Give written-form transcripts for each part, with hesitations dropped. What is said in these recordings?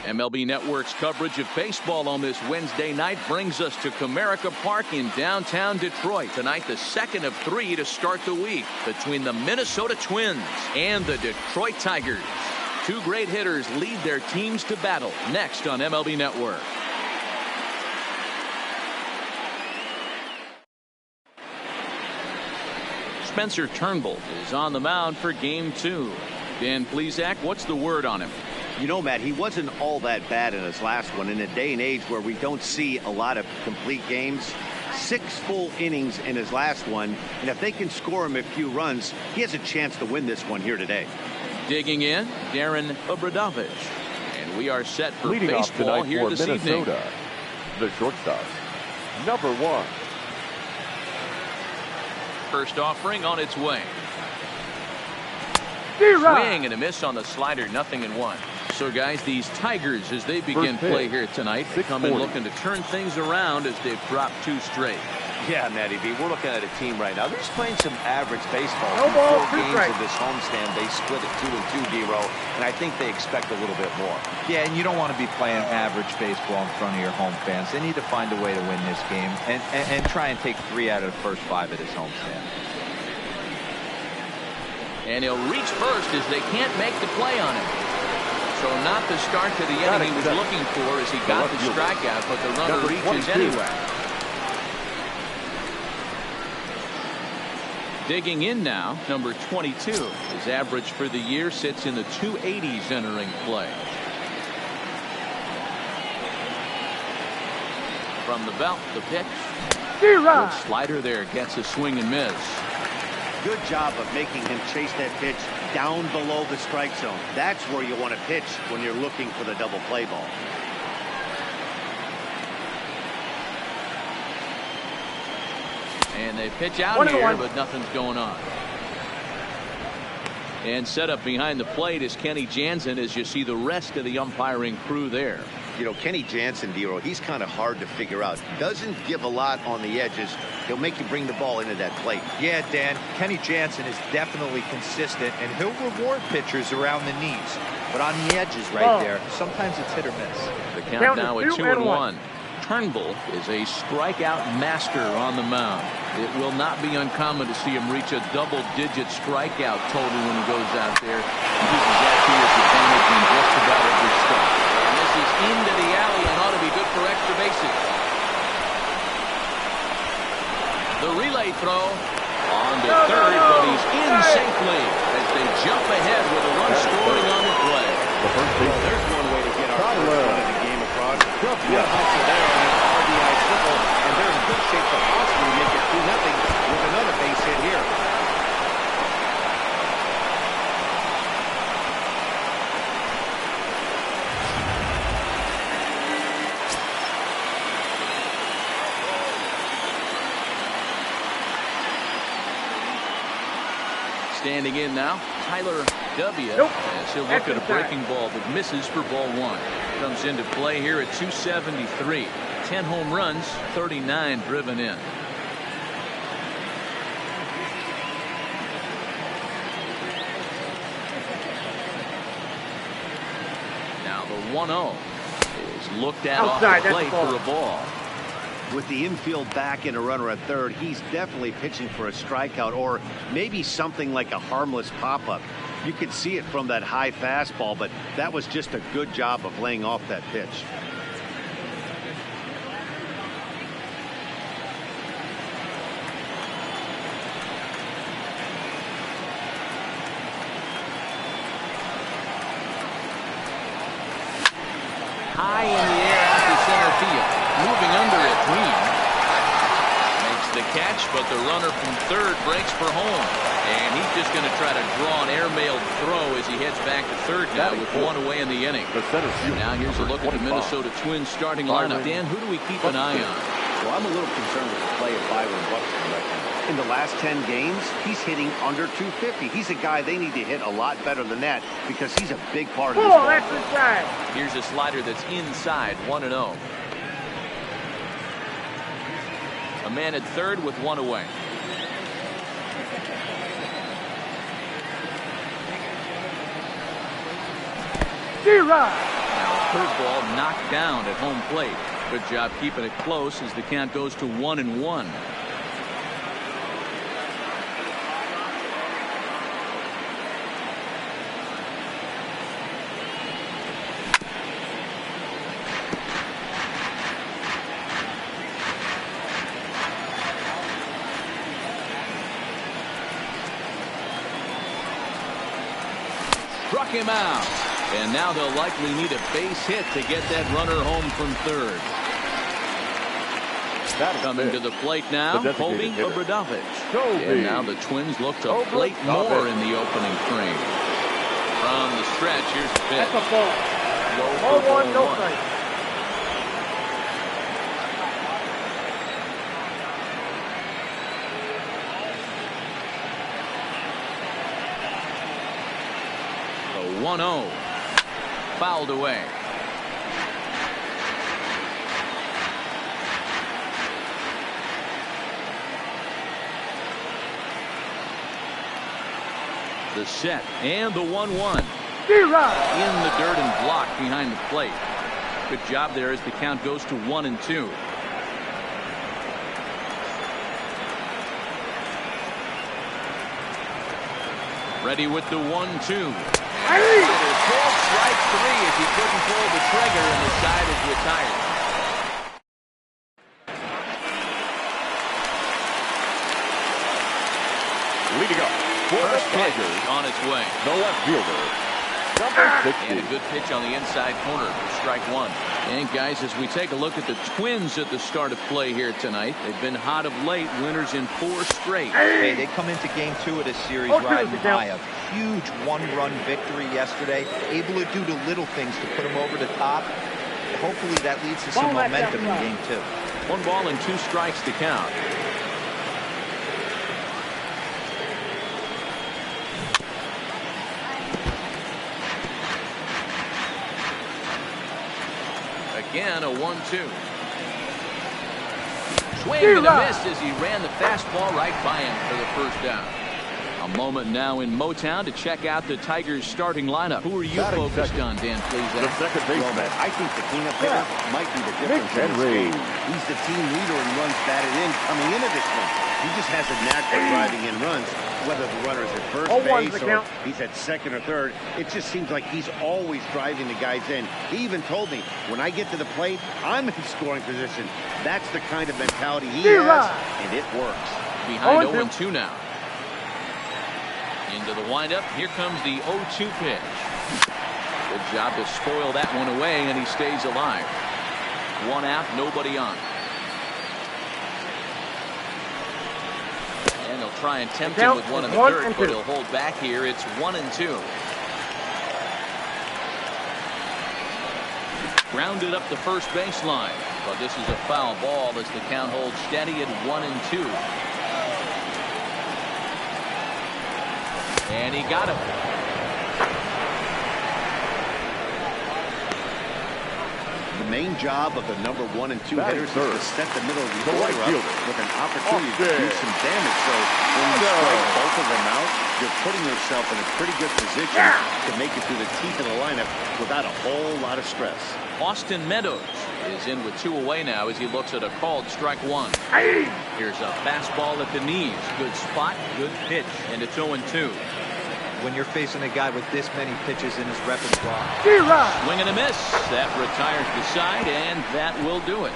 MLB Network's coverage of baseball on this Wednesday night brings us to Comerica Park in downtown Detroit. Tonight, the second of 3 to start the week between the Minnesota Twins and the Detroit Tigers. Two great hitters lead their teams to battle next on MLB Network. Spencer Turnbull is on the mound for game 2. Dan Plesac, what's the word on him? You know, Matt, he wasn't all that bad in his last one. In a day and age where we don't see a lot of complete games, 6 full innings in his last one, and if they can score him a few runs, he has a chance to win this one here today. Digging in, Darren Obradovich. And we are set for Leading baseball here for this Minnesota, evening. The shortstop, number 1. First offering on its way. Swing and a miss on the slider, 0-1. So, guys, these Tigers, as they begin play here tonight, come in looking to turn things around as they've dropped 2 straight. Yeah, Matty B, we're looking at a team right now. They're just playing some average baseball. No ball, 4 games strike. of this homestand, they split it 2-2, D-Row, and I think they expect a little bit more. Yeah, and you don't want to be playing average baseball in front of your home fans. They need to find a way to win this game and try and take 3 out of the first 5 of this homestand. And he'll reach first as they can't make the play on him. So not the start to the inning he was looking for as he got the strikeout, but the runner reaches anyway. Digging in now, number 22. His average for the year sits in the 280s entering play. From the belt, the pitch. Good slider there, gets a swing and miss. Good job of making him chase that pitch down below the strike zone. That's where you want to pitch when you're looking for the double play ball. And they pitch out here, but nothing's going on. And set up behind the plate is Kenny Jansen as you see the rest of the umpiring crew there. You know, Kenny Jansen, D-Row, he's kind of hard to figure out. Doesn't give a lot on the edges. He'll make you bring the ball into that plate. Yeah, Dan, Kenny Jansen is definitely consistent, and he'll reward pitchers around the knees. But on the edges right there, sometimes it's hit or miss. The count now at 2-1. Turnbull is a strikeout master on the mound. It will not be uncommon to see him reach a double-digit strikeout total when he goes out there. He uses that to his advantage in just about every start. And this is into the alley and ought to be good for extra bases. The relay throw on to third, but he's in safely as they jump ahead with a run scoring on the play. There's one way to get our first run of the game across. Good hustle there on an RBI triple, and they're in good shape to possibly make it 2-0 with another base hit here. Standing in now, Tyler W. As he'll look at a breaking ball that misses for ball 1. Comes into play here at 273. 10 home runs, 39 driven in. Now the 1-0 is looked at off the plate for a ball. With the infield back and a runner at third, he's definitely pitching for a strikeout or maybe something like a harmless pop-up. You could see it from that high fastball, but that was just a good job of laying off that pitch. High in the air out to center field. Moving under it, Green makes the catch, but the runner from third breaks for home. And he's just going to try to draw an airmailed throw as he heads back to third now with 1 away in the inning. Now here's a look at the Minnesota Twins starting lineup. Dan, who do we keep an eye on? Well, I'm a little concerned with the play of Byron Buxton right now. In the last 10 games, he's hitting under 250. He's a guy they need to hit a lot better than that because he's a big part of this ball. Here's a slider that's inside, 1-0. A man at third with 1 away. Now curveball knocked down at home plate. Good job keeping it close as the count goes to 1-1. Struck him out. And now they'll likely need a base hit to get that runner home from third. Coming to the plate now, Colby Obradovich. And now the Twins look to plate more in the opening frame. From the stretch, here's the pitch. That's a ball. Low 0-1, no strike. The 1-0. Fouled away. The set and the 1-1. In the dirt and blocked behind the plate. Good job there as the count goes to 1-2. Ready with the 1-2. Called strike 3 as he couldn't pull the trigger and the side is retired. Leading up for the Tigers, on its way. the left fielder, number 60. And a good pitch on the inside corner for strike 1. And guys, as we take a look at the Twins at the start of play here tonight, they've been hot of late, winners in 4 straight. Hey, they come into game 2 of this series riding high. A huge one-run victory yesterday. Able to do the little things to put them over the top. Hopefully that leads to some momentum in game 2. 1 ball and 2 strikes to count. Again, a 1-2. Swing and a miss as he ran the fastball right by him for the first down. A moment now in Motown to check out the Tigers starting lineup. Who are you focused on, Dan, please? The second baseman. I think the cleanup hitter might be the difference in this game. He's the team leader in runs batted in coming into this one. He just has a knack for driving in runs, whether the runner's at first base or he's at second or third. It just seems like he's always driving the guys in. He even told me, when I get to the plate, I'm in scoring position. That's the kind of mentality he has, and it works. Behind 0-2 now. Into the windup. Here comes the 0-2 pitch. Good job to spoil that one away, and he stays alive. 1 out, nobody on. And they'll try and tempt him with one in the dirt, but he'll hold back here. It's 1-2. Grounded up the first baseline, but this is a foul ball as the count holds steady at 1-2. And he got him. The main job of the number 1 and 2 hitters is to set the middle of the order up with an opportunity to do some damage. So when you strike both of them out, you're putting yourself in a pretty good position to make it through the teeth of the lineup without a whole lot of stress. Austin Meadows is in with 2 away now as he looks at a called strike 1. Here's a fastball at the knees. Good spot, good pitch, and it's 0-2. When you're facing a guy with this many pitches in his repertoire. Swing and a miss. That retires the side, and that will do it.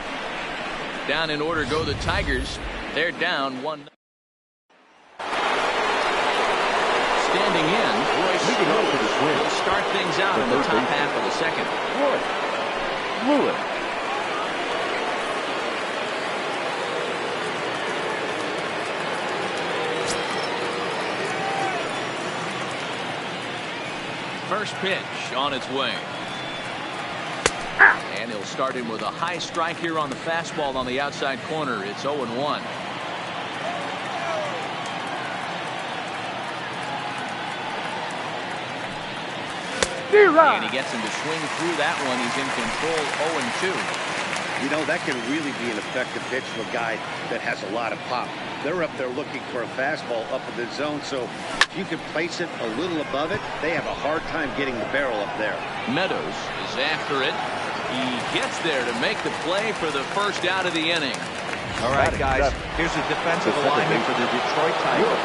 Down in order go the Tigers. They're down 1. Standing in, Royce will start things out in the top half of the second. Lewis. First pitch on its way. And he'll start in with a high strike here on the fastball on the outside corner. It's 0-1. And he gets him to swing through that one. He's in control, 0-2. You know, that can really be an effective pitch for a guy that has a lot of pop. They're up there looking for a fastball up in the zone, so if you can place it a little above it, they have a hard time getting the barrel up there. Meadows is after it. He gets there to make the play for the first out of the inning. All right, guys, here's a defensive alignment for the Detroit Tigers.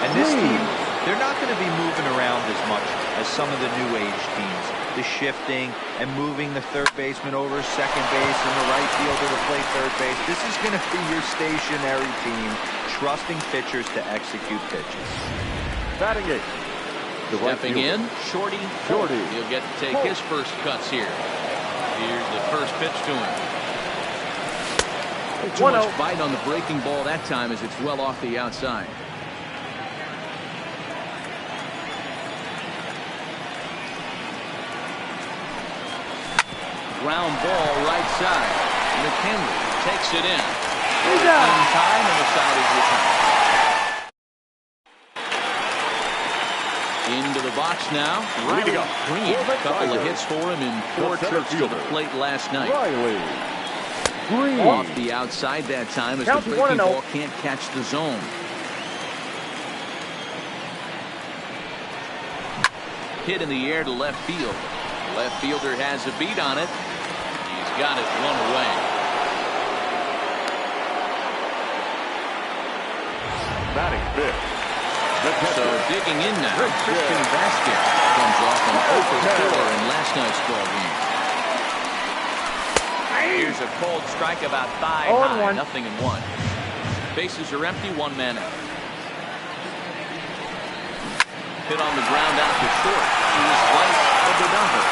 And this team, they're not going to be moving around as much as some of the new age teams. The shifting and moving the third baseman over second base and the right fielder to play third base. This is going to be your stationary team, trusting pitchers to execute pitches. Batting eight. Stepping in, Shorty. He'll get to take his first cuts here. Here's the first pitch to him. Too much bite on the breaking ball that time as it's well off the outside. Ground ball right side. McHenry takes it in. In time, and the side is retired. Into the box now. Riley Green. A couple of hits for him in 4 trips to the plate last night. Riley Green. Off the outside that time as the breaking ball can't catch the zone. Hit in the air to left field. Left fielder has a beat on it. He's got it one away. Batting fifth. So digging in now, Christian Vasquez comes off an 0-4 in last night's ball game. Here's a cold strike about thigh high, 0-1. Bases are empty, 1 man out. Hit on the ground out to short. He was right of the number.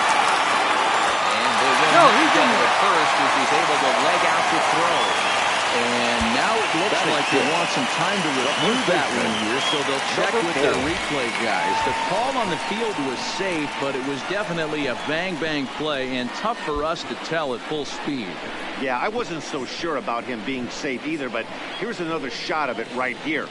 And they win together at first as he's able to leg out the throw. And now it looks like they want some time to review that one here, so they'll check with their replay guys. The call on the field was safe, but it was definitely a bang-bang play and tough for us to tell at full speed. Yeah, I wasn't so sure about him being safe either, but here's another shot of it right here.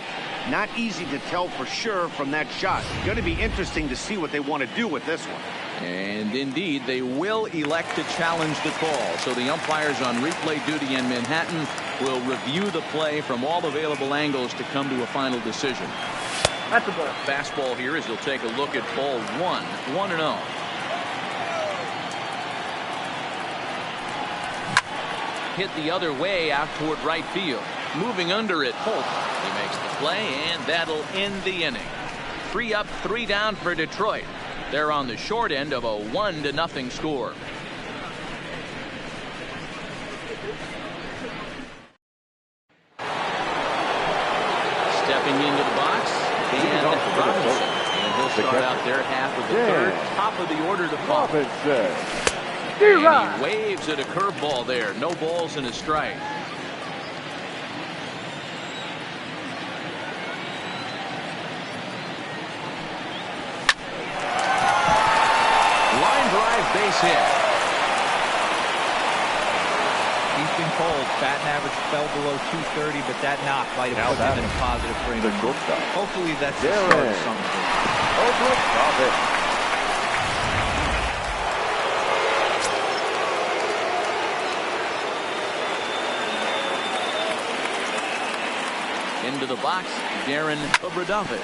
Not easy to tell for sure from that shot. Going to be interesting to see what they want to do with this one. And indeed, they will elect to challenge the call. So the umpires on replay duty in Manhattan will review the play from all available angles to come to a final decision. That's a ball. Fastball here as he'll take a look at ball 1, 1-0. Hit the other way out toward right field. Moving under it, Holt. He makes the play, and that'll end the inning. 3 up, 3 down for Detroit. They're on the short end of a 1-0 score. Stepping into the box, Dan Robinson. And he'll start out their half of the third. Top of the order to Paul. And he waves at a curveball there. No balls and a strike. Base hit. He's been cold. Batting average fell below 230, but that knock might have put him in a positive frame of mind. Hopefully that's the start of something. Into the box, Darren Obradovic.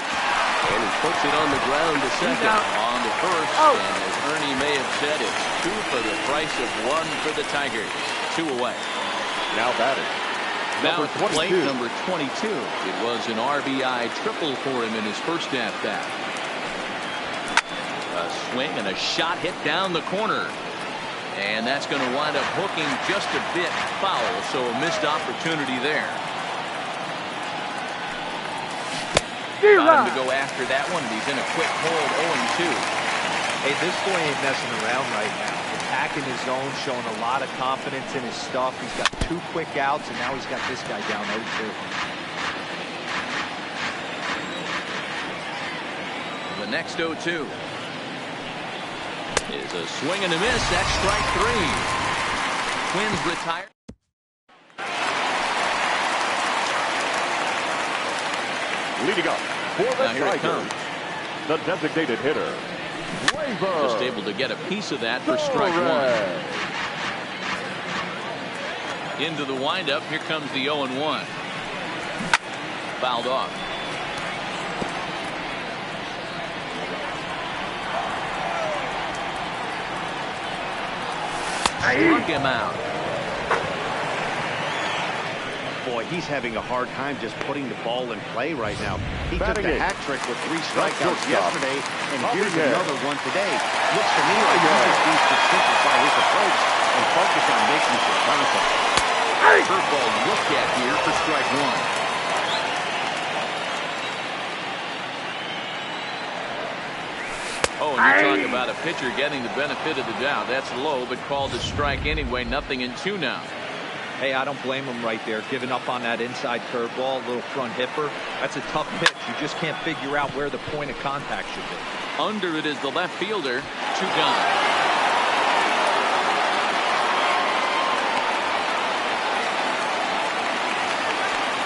And he puts it on the ground to second. On to first. And as Ernie may have said, it's 2 for the price of 1 for the Tigers. 2 away. Now batting. Now at the plate, number 22. It was an RBI triple for him in his first at-bat. A swing and a shot hit down the corner. And that's going to wind up hooking just a bit foul, so a missed opportunity there. Got him to go after that one. He's in a quick hold, 0-2. Hey, this boy ain't messing around right now. Attacking his zone, showing a lot of confidence in his stuff. He's got 2 quick outs, and now he's got this guy down 0-2. The next 0-2 is a swing and a miss. That's strike 3. Twins retire. Leading up for the Tigers, the designated hitter, Gleyber. Just able to get a piece of that for strike 1. Into the windup. Here comes the 0-1. Fouled off. Struck him out. Boy, he's having a hard time just putting the ball in play right now. He took the hat trick with 3 strikeouts yesterday, and here's another one today. Looks to me like he just needs to simplify his approach and focus on making some contact. Curveball looked at here for strike 1. Oh, and you're talking about a pitcher getting the benefit of the doubt. That's low, but called a strike anyway. 0-2 now. Hey, I don't blame him right there. Giving up on that inside curveball, a little front hipper. That's a tough pitch. You just can't figure out where the point of contact should be. Under it is the left fielder. 2 gone.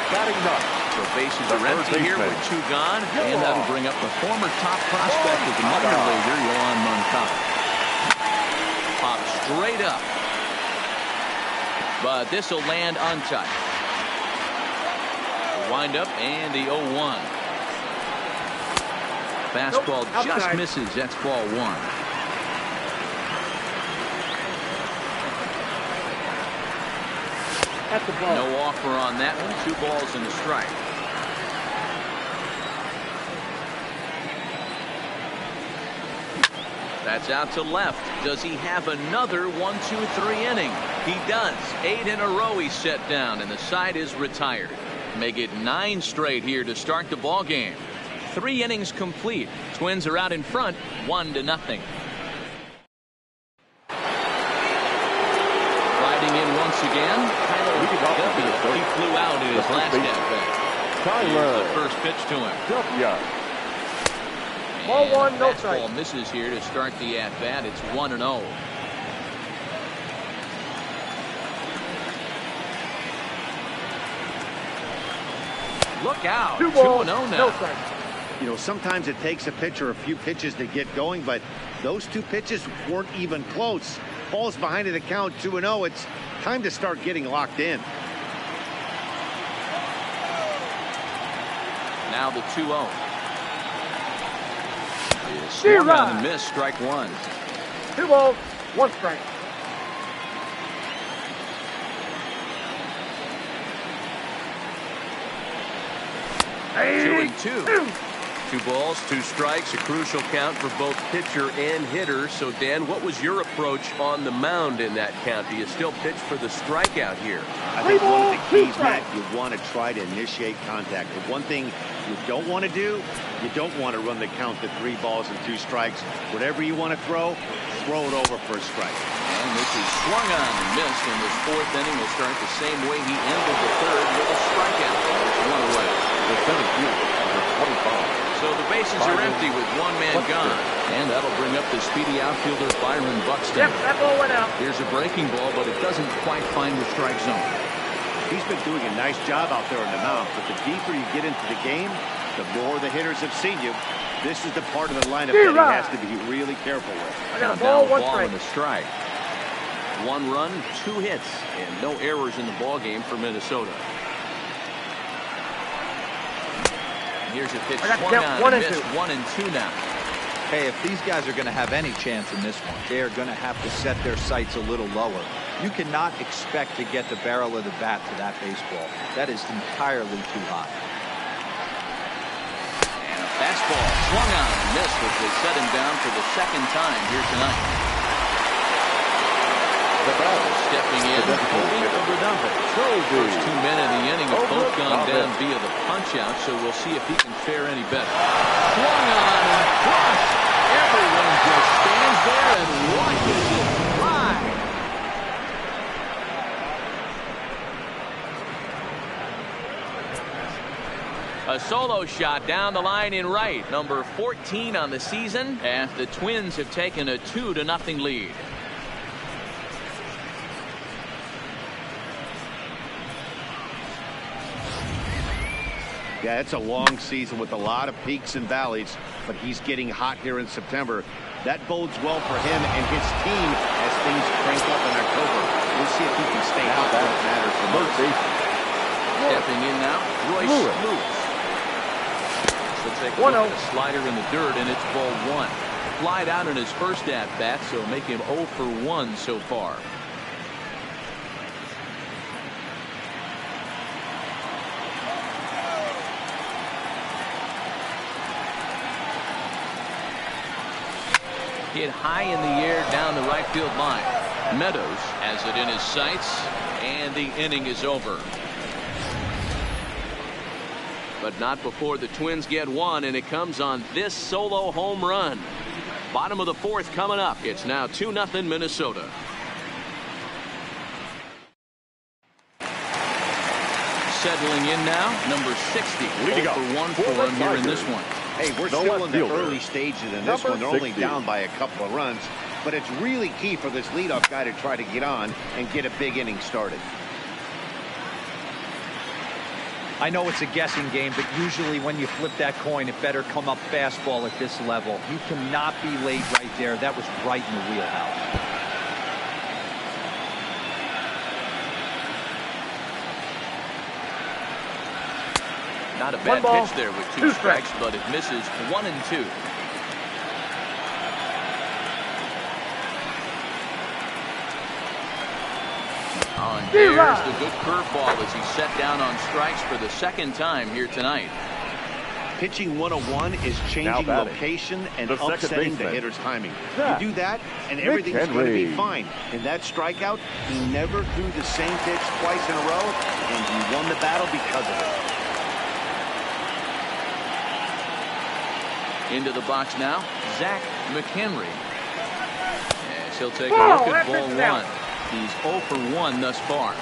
Batting ninth. So bases are empty here with 2 gone, and that'll bring up the former top prospect of the minor leaguer, Yoan Moncada. Pop straight up, but this will land untouched. The windup and the 0-1. Fastball just misses. That's ball 1. No offer on that one. 2 balls and a strike. That's out to left. Does he have another 1-2-3 inning? He does. 8 in a row he's set down, and the side is retired. Make it 9 straight here to start the ball game. 3 innings complete. Twins are out in front, 1-0. Riding in once again. He flew out in his last at-bat. Tyler. The first pitch to him. Ball 1, no strike. Ball misses here to start the at-bat. It's 1-0. Look out. 2 balls, 2-0 now. no strike. You know, sometimes it takes a pitcher a few pitches to get going, but those 2 pitches weren't even close. Ball's behind in the count, 2-0. It's time to start getting locked in. Now the 2-0. Swung on and missed, strike 1. 2 balls, 1 strike. Hey. 2-2. 2 balls, 2 strikes, a crucial count for both pitcher and hitter. So, Dan, what was your approach on the mound in that count? Do you still pitch for the strikeout here? I think one of the keys, Matt, you want to try to initiate contact. The one thing you don't want to do, you don't want to run the count to 3 balls and 2 strikes. Whatever you want to throw it over for a strike. And this is swung on and missed, and this 4th inning will start the same way he ended the 3rd with a strikeout. It's 1 away. The 7th fielder, number 25. So the bases are empty with 1 man gone. And that'll bring up the speedy outfielder Byron Buxton. Yep, that ball went out. Here's a breaking ball, but it doesn't quite find the strike zone. He's been doing a nice job out there in the mound, but the deeper you get into the game, the more the hitters have seen you. This is the part of the lineup that he has to be really careful with. I got a ball, 1 strike. And a strike. 1 run, 2 hits, and no errors in the ball game for Minnesota. Here's a pitch swung on and missed. 1-2 now. Hey, if these guys are going to have any chance in this one, they are going to have to set their sights a little lower. You cannot expect to get the barrel of the bat to that baseball. That is entirely too high. And a fastball swung on and missed as they set him down for the 2nd time here tonight. Stepping in, Colby Abreu. First 2 men in the inning have both gone down via the punch-out, so we'll see if he can fare any better. Swung on and crushed. Everyone just stands there and watches it fly. A solo shot down the line in right, number 14 on the season, as the Twins have taken a 2-0 lead. Yeah, it's a long season with a lot of peaks and valleys, but he's getting hot here in September. That bodes well for him and his team as things crank up in October. We'll see if he can stay out when it matters Murphy. Stepping in now, Royce Lewis. So take a look at a slider in the dirt, and it's ball one. Flied out in his first at-bat, so make him 0 for 1 so far. Hit high in the air down the right field line. Meadows has it in his sights, and the inning is over. But not before the Twins get one, and it comes on this solo home run. Bottom of the fourth coming up. It's now 2-0 Minnesota. Settling in now, number 60. 0 for 1 for him here in this one. Hey, we're still in the early stages in this one. They're only down by a couple of runs, but it's really key for this leadoff guy to try to get on and get a big inning started. I know it's a guessing game, but usually when you flip that coin, it better come up fastball at this level. You cannot be late right there. That was right in the wheelhouse. Not a bad pitch there with two strikes, but it misses 1 and 2. And there's the good curveball as he's set down on strikes for the second time here tonight. Pitching 101 is changing location and upsetting the hitter's timing. You do that, and everything's going to be fine. In that strikeout, he never threw the same pitch twice in a row, and he won the battle because of it. Into the box now, Zach McHenry. As he'll take a look at ball one. He's 0 for 1 thus far.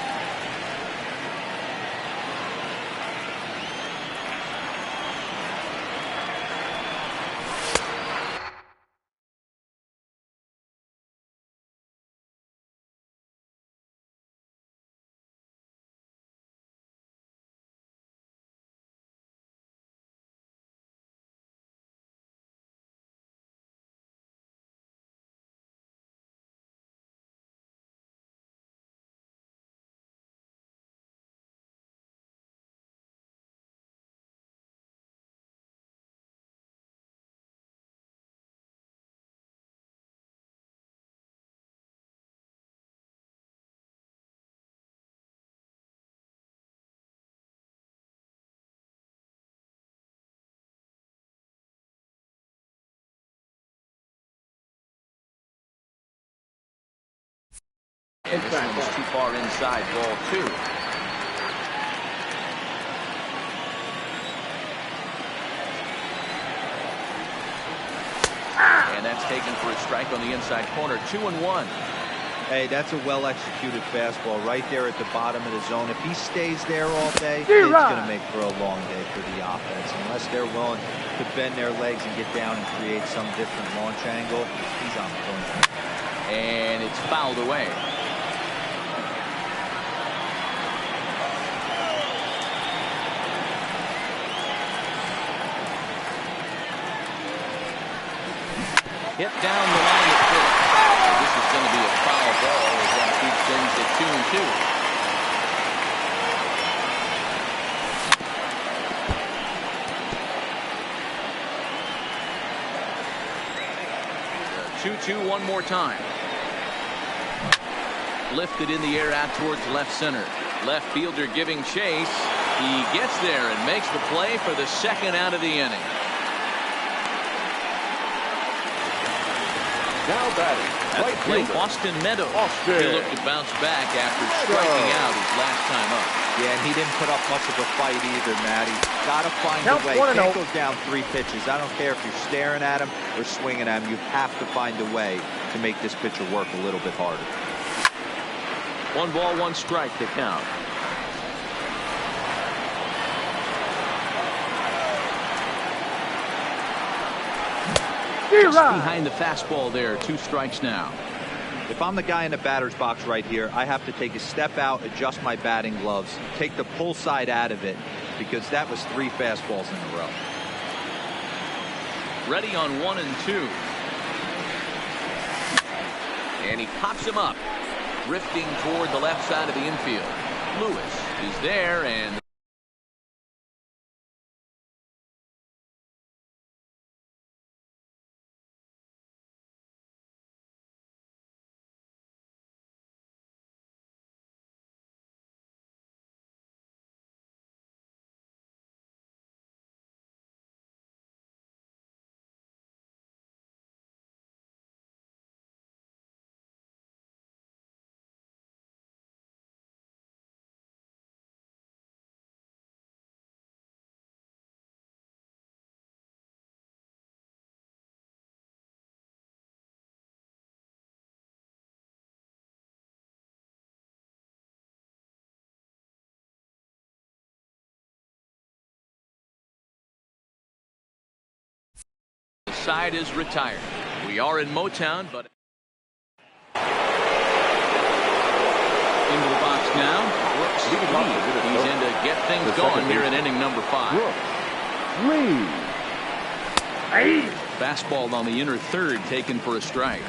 This one is too far inside, ball 2. And that's taken for a strike on the inside corner. 2-1. Hey, that's a well-executed fastball right there at the bottom of the zone. If he stays there all day, it's going to make for a long day for the offense. Unless they're willing to bend their legs and get down and create some different launch angle, he's on the point. And it's fouled away. Hit down the line at first. This is going to be a foul ball as that keeps things at 2-2. 2-2 one more time. Lifted in the air out towards left center. Left fielder giving chase. He gets there and makes the play for the second out of the inning. Now batting, right fielder Austin Meadows. He looked to bounce back after striking out his last time up. Yeah, and he didn't put up much of a fight either, Matty. Got to find a way. Can't go down 3 pitches. I don't care if you're staring at him or swinging at him. You have to find a way to make this pitcher work a little bit harder. 1 ball, 1 strike to count. Just behind the fastball there. 2 strikes now. If I'm the guy in the batter's box right here, I have to take a step out, adjust my batting gloves, take the pull side out of it, because that was 3 fastballs in a row. Ready on 1 and 2. And he pops him up, drifting toward the left side of the infield. Lewis is there, and the side is retired. We are in Motown, but into the box now. Brooks Lee. He's in to get things going here in inning number 5. Lee. Fastball on the inner third, taken for a strike.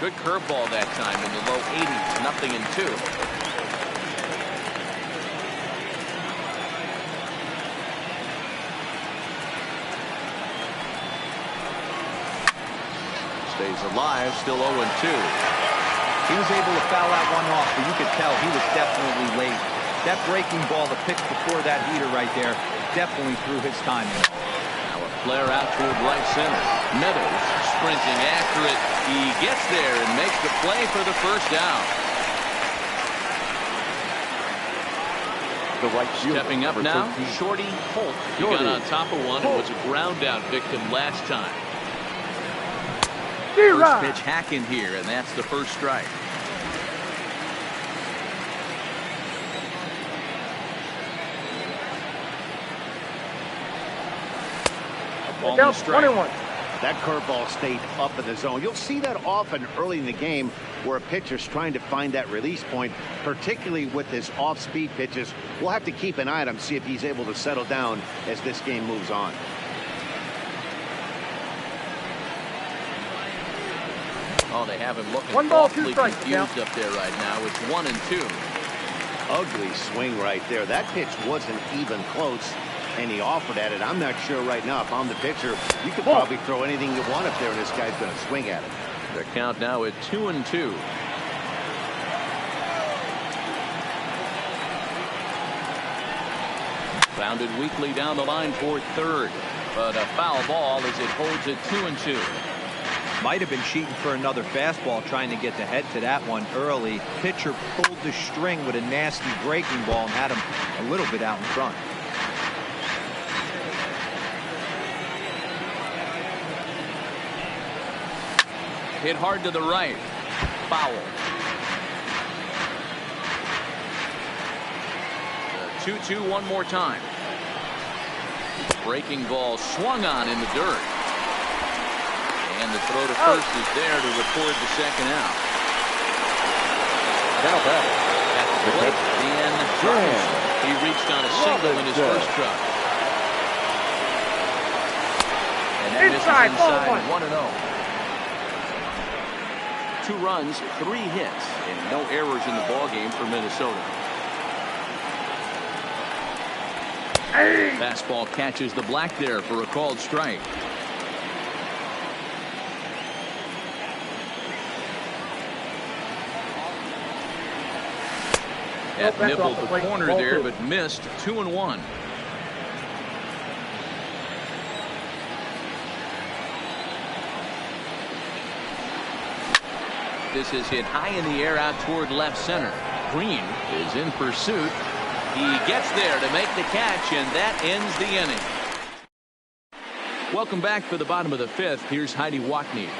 Good curveball that time in the low 80s. Nothing in 2. Stays alive, still 0-2. He was able to foul that one off, but you could tell he was definitely late. That breaking ball, the pitch before that heater right there, definitely threw his timing. Now a flare out toward right center. Meadows sprinting after it. He gets there and makes the play for the first down. The right fielder, Stepping up now, 13. Shorty Holt. He got on top of one and was a ground out victim last time. First pitch hacking here, and that's the first strike. A ball and a strike. 21. That curveball stayed up in the zone. You'll see that often early in the game where a pitcher's trying to find that release point, particularly with his off-speed pitches. We'll have to keep an eye on him, see if he's able to settle down as this game moves on. Oh, they have him looking 1 ball, 2 awfully strikes. confused up there right now. It's 1-2. Ugly swing right there. That pitch wasn't even close, and he offered at it. I'm not sure right now if I'm the pitcher, you could probably throw anything you want up there, and this guy's going to swing at it. The count now at 2-2. Bounded weakly down the line toward third, but a foul ball as it holds at 2-2. Might have been cheating for another fastball, trying to get the head to that one early. Pitcher pulled the string with a nasty breaking ball and had him a little bit out in front. Hit hard to the right. Foul. The 2-2 one more time. Breaking ball swung on in the dirt. And the throw to first is there to record the second out. Now back. At the plate, Dan Jones. He reached on a single in his first truck. And that misses inside 1-0. 2 runs, 3 hits, and no errors in the ballgame for Minnesota. Fastball catches the black there for a called strike. That nibbled the corner there, but missed. 2-1. This is hit high in the air out toward left center. Green is in pursuit. He gets there to make the catch, and that ends the inning. Welcome back for the bottom of the 5th. Here's Heidi Watney.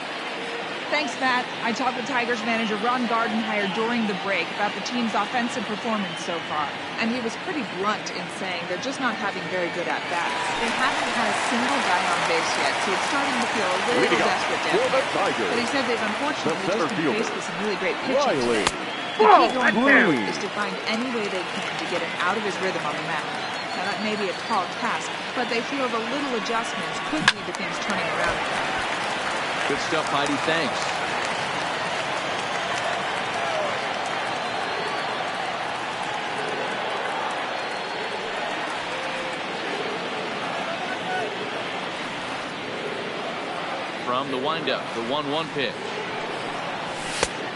Thanks, Matt. I talked with Tigers manager Ron Gardenhire during the break about the team's offensive performance so far, and he was pretty blunt in saying they're just not having very good at-bats. They haven't had a single guy on base yet, so it's starting to feel a little desperate down here. But he said they've unfortunately just been faced with some really great pitching today. The key going forward is to find any way they can to get him out of his rhythm on the mound. Now, that may be a tall task, but they feel the little adjustments could lead to things turning around. Good stuff, Heidi. Thanks. From the windup, the 1-1 pitch.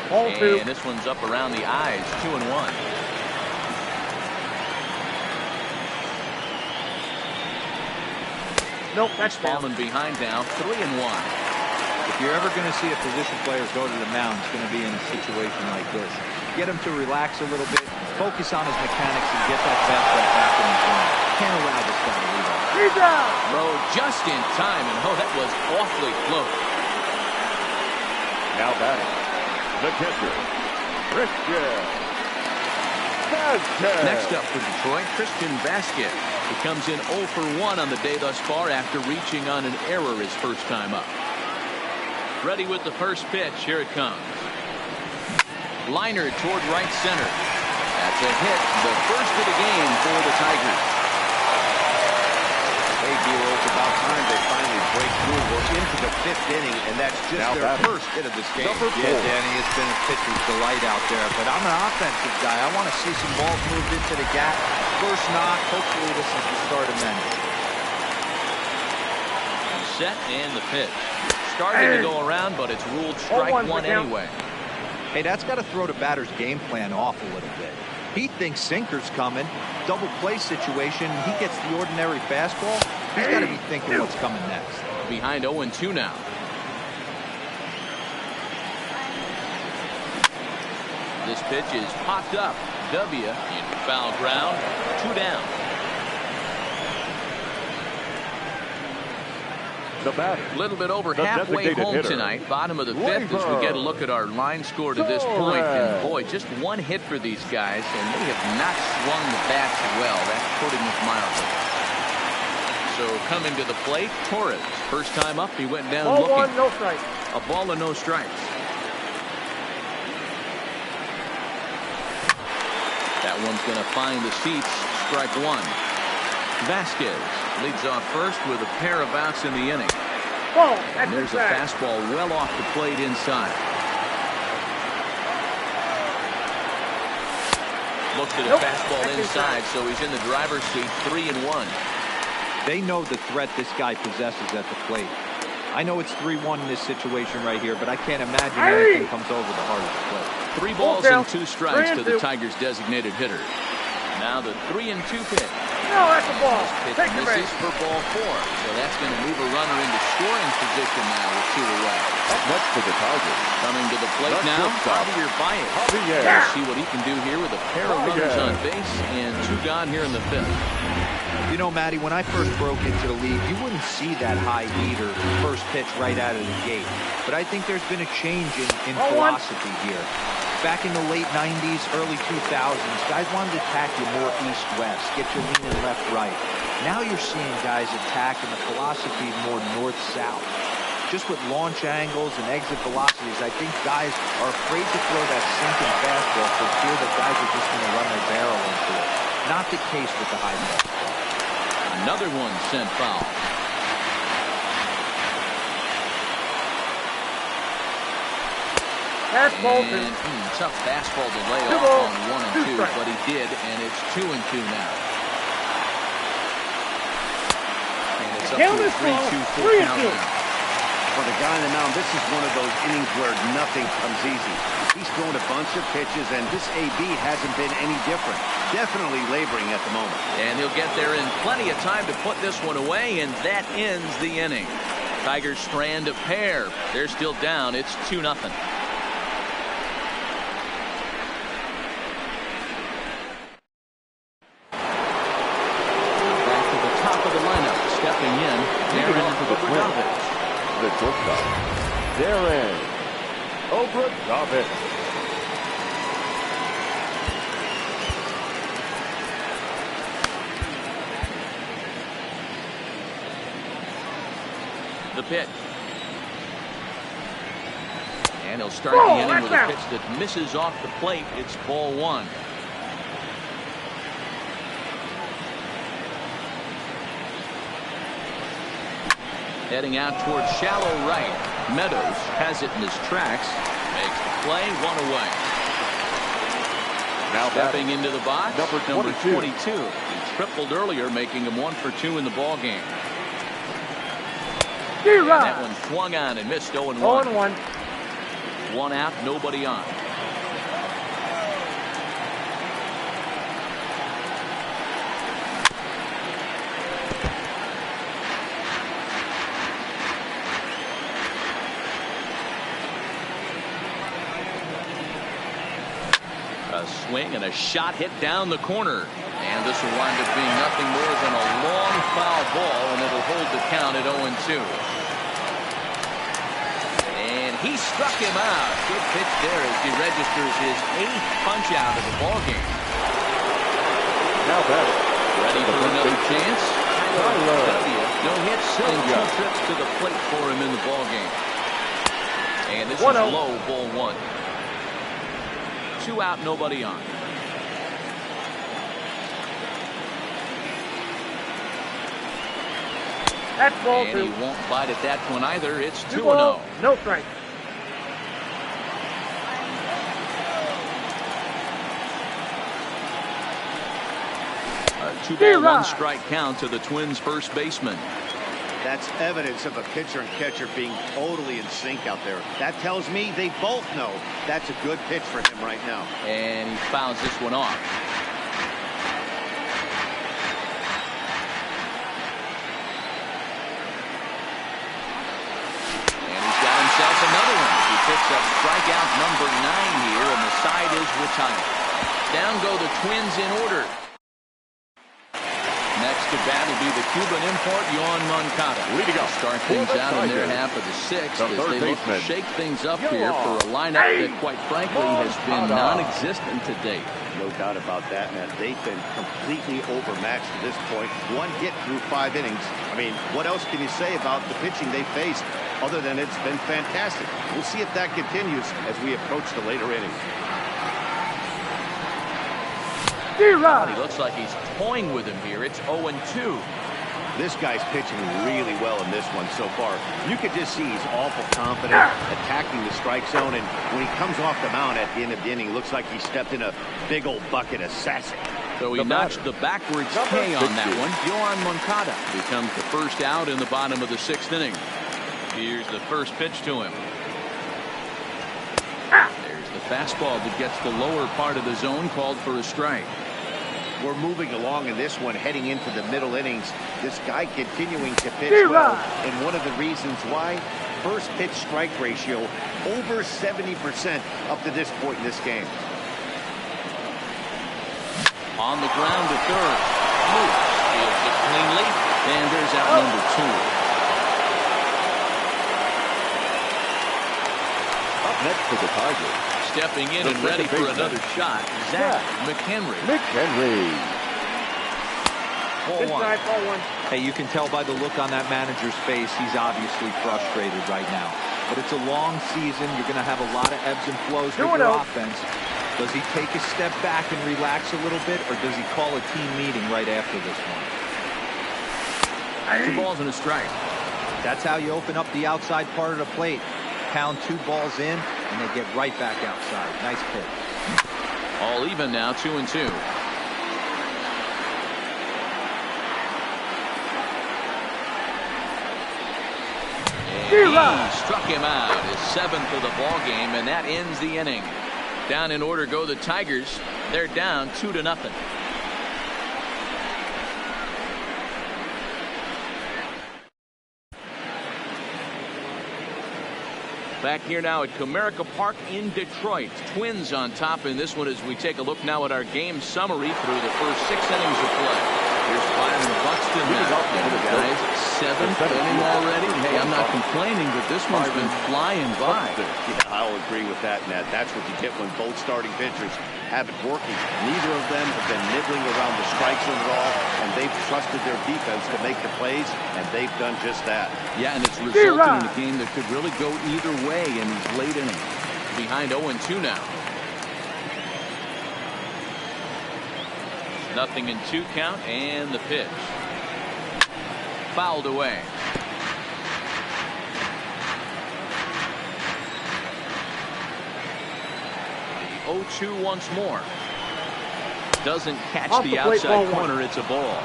Ball 2. And this one's up around the eyes, 2-1. Nope, that's Falling behind now, 3-1. If you're ever going to see a position player go to the mound, it's going to be in a situation like this. Get him to relax a little bit, focus on his mechanics, and get that fastball back in the zone. Can't allow this guy to leave off. He's out. Throw just in time, and oh, that was awfully close. Now batting, the catcher, Christian Vasquez. Next up for Detroit, Christian Vasquez. He comes in 0 for 1 on the day thus far after reaching on an error his first time up. Ready with the first pitch. Here it comes. Liner toward right center. That's a hit. The first of the game for the Tigers. Hey, Buell, it's about time they finally break through. We're into the 5th inning, and that's just Now their batting, first hit of this game. number 4. Yeah, Danny, it's been a pitcher's delight out there, but I'm an offensive guy. I want to see some balls moved into the gap. First knock, hopefully this is the start of many. Set and the pitch. Starting to go around, but it's ruled strike 1 anyway. Hey, that's got to throw the batter's game plan off a little bit. He thinks sinker's coming, double play situation, he gets the ordinary fastball. He's got to be thinking what's coming next. Behind 0-2 now. This pitch is popped up. W in foul ground. 2 down. The batter, A little bit over the halfway designated home hitter, tonight. Bottom of the 5th as we get a look at our line score to this point. And boy, just 1 hit for these guys, and they have not swung the bats well. That's putting it mildly. So coming to the plate, Torres. First time up, he went down Ball looking. 1, no strike. A ball and no strikes. That one's going to find the seats. Strike 1. Vasquez leads off first with a pair of outs in the inning. Ball. That's There's a inside. fastball well off the plate inside. Looks at a Nope. fastball That's inside, so he's in the driver's seat, 3-1. They know the threat this guy possesses at the plate. I know it's 3-1 in this situation right here, but I can't imagine anything comes over the heart of the plate. 3 balls and 2 strikes to the Tigers' designated hitter. Now the 3-2 pitch. No, that's a ball. Pitch Take the misses base. for ball 4. So that's going to move a runner into scoring position now with 2 away. up next for the Tigers, Coming to the plate The now, shortstop, Javier Baez. Javier. We'll see what he can do here with a pair of runners Javier. on base and 2 gone here in the 5th. You know, Matty, when I first broke into the league, you wouldn't see that high heater first pitch right out of the gate. But I think there's been a change in philosophy here. Back in the late 90s, early 2000s, guys wanted to attack you more east-west, get you leaning left-right. Now you're seeing guys attack in the philosophy more north-south. Just with launch angles and exit velocities, I think guys are afraid to throw that sinking fastball for fear that guys are just going to run their barrel into it. Not the case with the high fastball. Another one sent foul. Fastball 2. And tough fastball to lay 2 off balls, on 1 2 and 2, strikes. but he did, and it's 2-2 now. And it's up Count to a is ball, 3-2 full 3-2. count now. For the guy on the mound, this is one of those innings where nothing comes easy. He's thrown a bunch of pitches, and this AB hasn't been any different. Definitely laboring at the moment. And he'll get there in plenty of time to put this one away, and that ends the inning. Tigers strand a pair. They're still down. It's 2-0. Back to the top of the lineup. Stepping in, Darren Obradovich. the shortstop, Darren Obradovich. The pitch. And he'll start the inning with a pitch that misses off the plate. It's ball 1. Heading out towards shallow right. Meadows has it in his tracks. Makes the play, 1 away. Now stepping into the box, number 22. He tripled earlier, making him 1 for 2 in the ball game. And that one swung on and missed. 0-1. 0-1. 1 out, nobody on. A swing and a shot hit down the corner. And this will wind up being nothing more than a long foul ball, and it'll hold the count at 0-2. And he struck him out. Good pitch there as he registers his 8th punch out of the ball game. Now back. Ready for another chance? No hits and 2 trips to the plate for him in the ball game. And this is low, ball 1. 2 out, nobody on. That's ball 2. And he won't bite at that one either. It's 2-0. No strike. A 2-ball, 1 strike count to the Twins' first baseman. That's evidence of a pitcher and catcher being totally in sync out there. That tells me they both know that's a good pitch for him right now. And he fouls this one off. And he's got himself another one. He picks up strikeout number 9 here, and the side is retired. Down go the Twins in order. Next to bat will be the Cuban import, Yoan Moncada. Start things out in their half of the 6th as they look to shake things up here for a lineup that, quite frankly, has been non-existent to date. No doubt about that, Matt. They've been completely overmatched to this point. 1 hit through 5 innings. I mean, what else can you say about the pitching they faced other than it's been fantastic? We'll see if that continues as we approach the later innings. He looks like he's toying with him here. It's 0-2. This guy's pitching really well in this one so far. You could just see he's awful confident, attacking the strike zone, and when he comes off the mound at the end of the inning, looks like he stepped in a big old bucket of sassy. So he notched the backwards K on that one. Yoan Moncada becomes the first out in the bottom of the 6th inning. Here's the first pitch to him. There's the fastball that gets the lower part of the zone, called for a strike. We're moving along in this one, heading into the middle innings. This guy continuing to pitch well, and one of the reasons why, first pitch strike ratio over 70% up to this point in this game. On the ground to third. Moves, steals it cleanly, and there's out number 2. Up next for the Tigers. Stepping in and ready for another shot, Zach McHenry. Good try, ball 1. Hey, you can tell by the look on that manager's face, he's obviously frustrated right now. But it's a long season. You're going to have a lot of ebbs and flows with your offense. Does he take a step back and relax a little bit, or does he call a team meeting right after this one? 2 balls and a strike. That's how you open up the outside part of the plate. Pound 2 balls in, and they get right back outside. Nice pitch. All even now, 2-2. And he struck him out, his 7th of the ball game, and that ends the inning. Down in order go the Tigers. They're down 2-0. Back here now at Comerica Park in Detroit. Twins on top in this one as we take a look now at our game summary through the first 6 innings of play. Here's Byron Buxton now. Guys, 7th inning already. Hey, I'm not complaining, but this one's been flying by. Yeah, I'll agree with that, Matt. That's what you get when both starting pitchers have it working. Neither of them have been nibbling around the strike zone at all, and they've trusted their defense to make the plays, and they've done just that. Yeah, and it's resulted in a game that could really go either way in these late innings. Behind 0-2 now. 0-2 count, and the pitch. Fouled away. 0-2 once more. Doesn't catch Off the the plate, outside ball corner. It's a ball.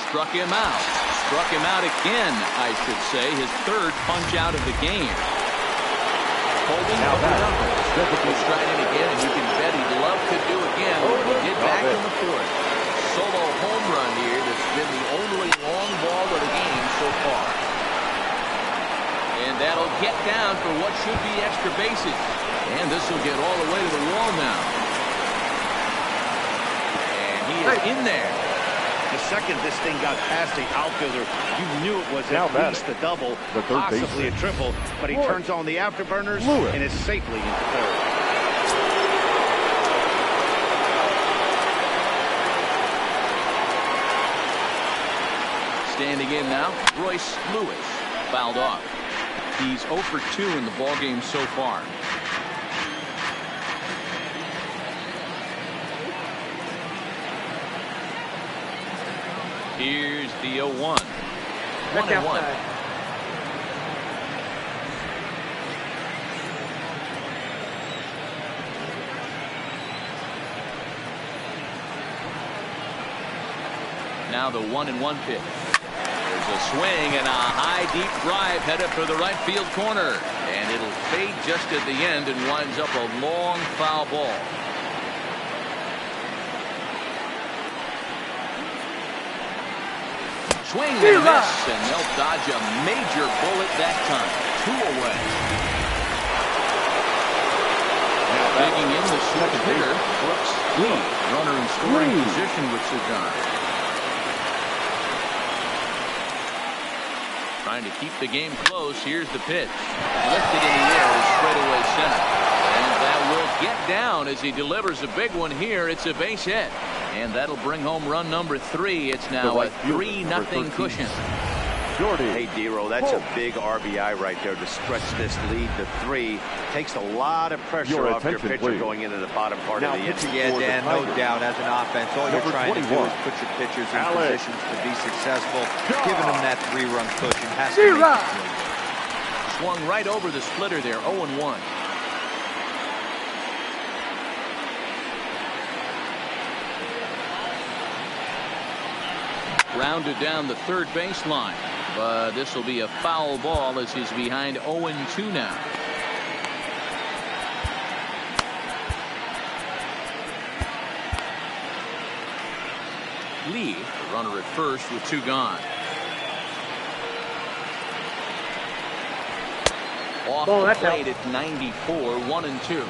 Struck him out. Struck him out again, I should say. His third punch out of the game. Holding up the number. He's trying it again, and you can bet he'd love to do again what he did back in the fourth. Solo home run here. That's been the only long ball of the game so far. And that'll get down for what should be extra bases. And this will get all the way to the wall now. And he is in there. The second this thing got past the outfielder, you knew it was Now at least a double, possibly a triple, but he turns on the afterburners and is safely into third. Standing in now, Royce Lewis, fouled off. He's 0 for 2 in the ballgame so far. Here's the 0-1. 1-1. Now the 1-1 pitch. There's a swing and a high deep drive headed for the right field corner. And it'll fade just at the end and winds up a long foul ball. Swing and a miss, and they'll dodge a major bullet that time. 2 away. Now digging in the switch hitter, Brooks Lee. Runner in scoring position with Cesar. Trying to keep the game close. Here's the pitch. Lifted in the air to straightaway center. And that will get down as he delivers a big one here. It's a base hit. And that'll bring home run number 3. It's now a 3-0 cushion. Hey, Dero, that's a big RBI right there to stretch this lead to 3. Takes a lot of pressure off your pitcher going into the bottom part of the inning. Yeah, Dan, no doubt. As an offense, all you're trying to do is put your pitchers in positions to be successful. Giving them that 3-run cushion has to make it swing. Swung right over the splitter there, 0-1. Rounded down the third baseline, but this will be a foul ball as he's behind 0-2 now. Lee, the runner at first with 2 gone. Off the plate at 94, 1-2.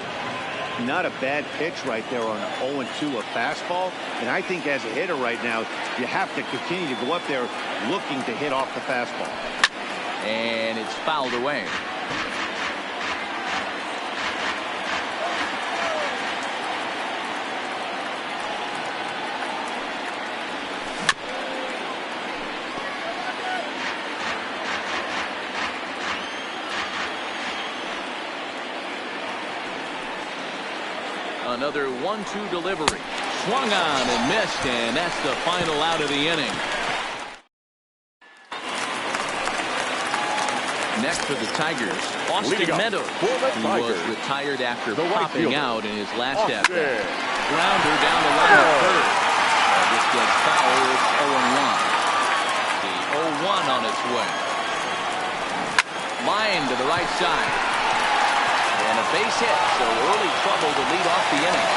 Not a bad pitch right there on an 0-2, a fastball. And I think as a hitter right now, you have to continue to go up there looking to hit off the fastball. And it's fouled away. Another 1-2 delivery. Swung on and missed, and that's the final out of the inning. Next for the Tigers, Austin Meadows, who was retired after popping out in his last at-bat. Grounder down the line at third. This gets foul. It's 0-1. The 0-1 on its way. Line to the right side. And a base hit, so early trouble to lead off the inning.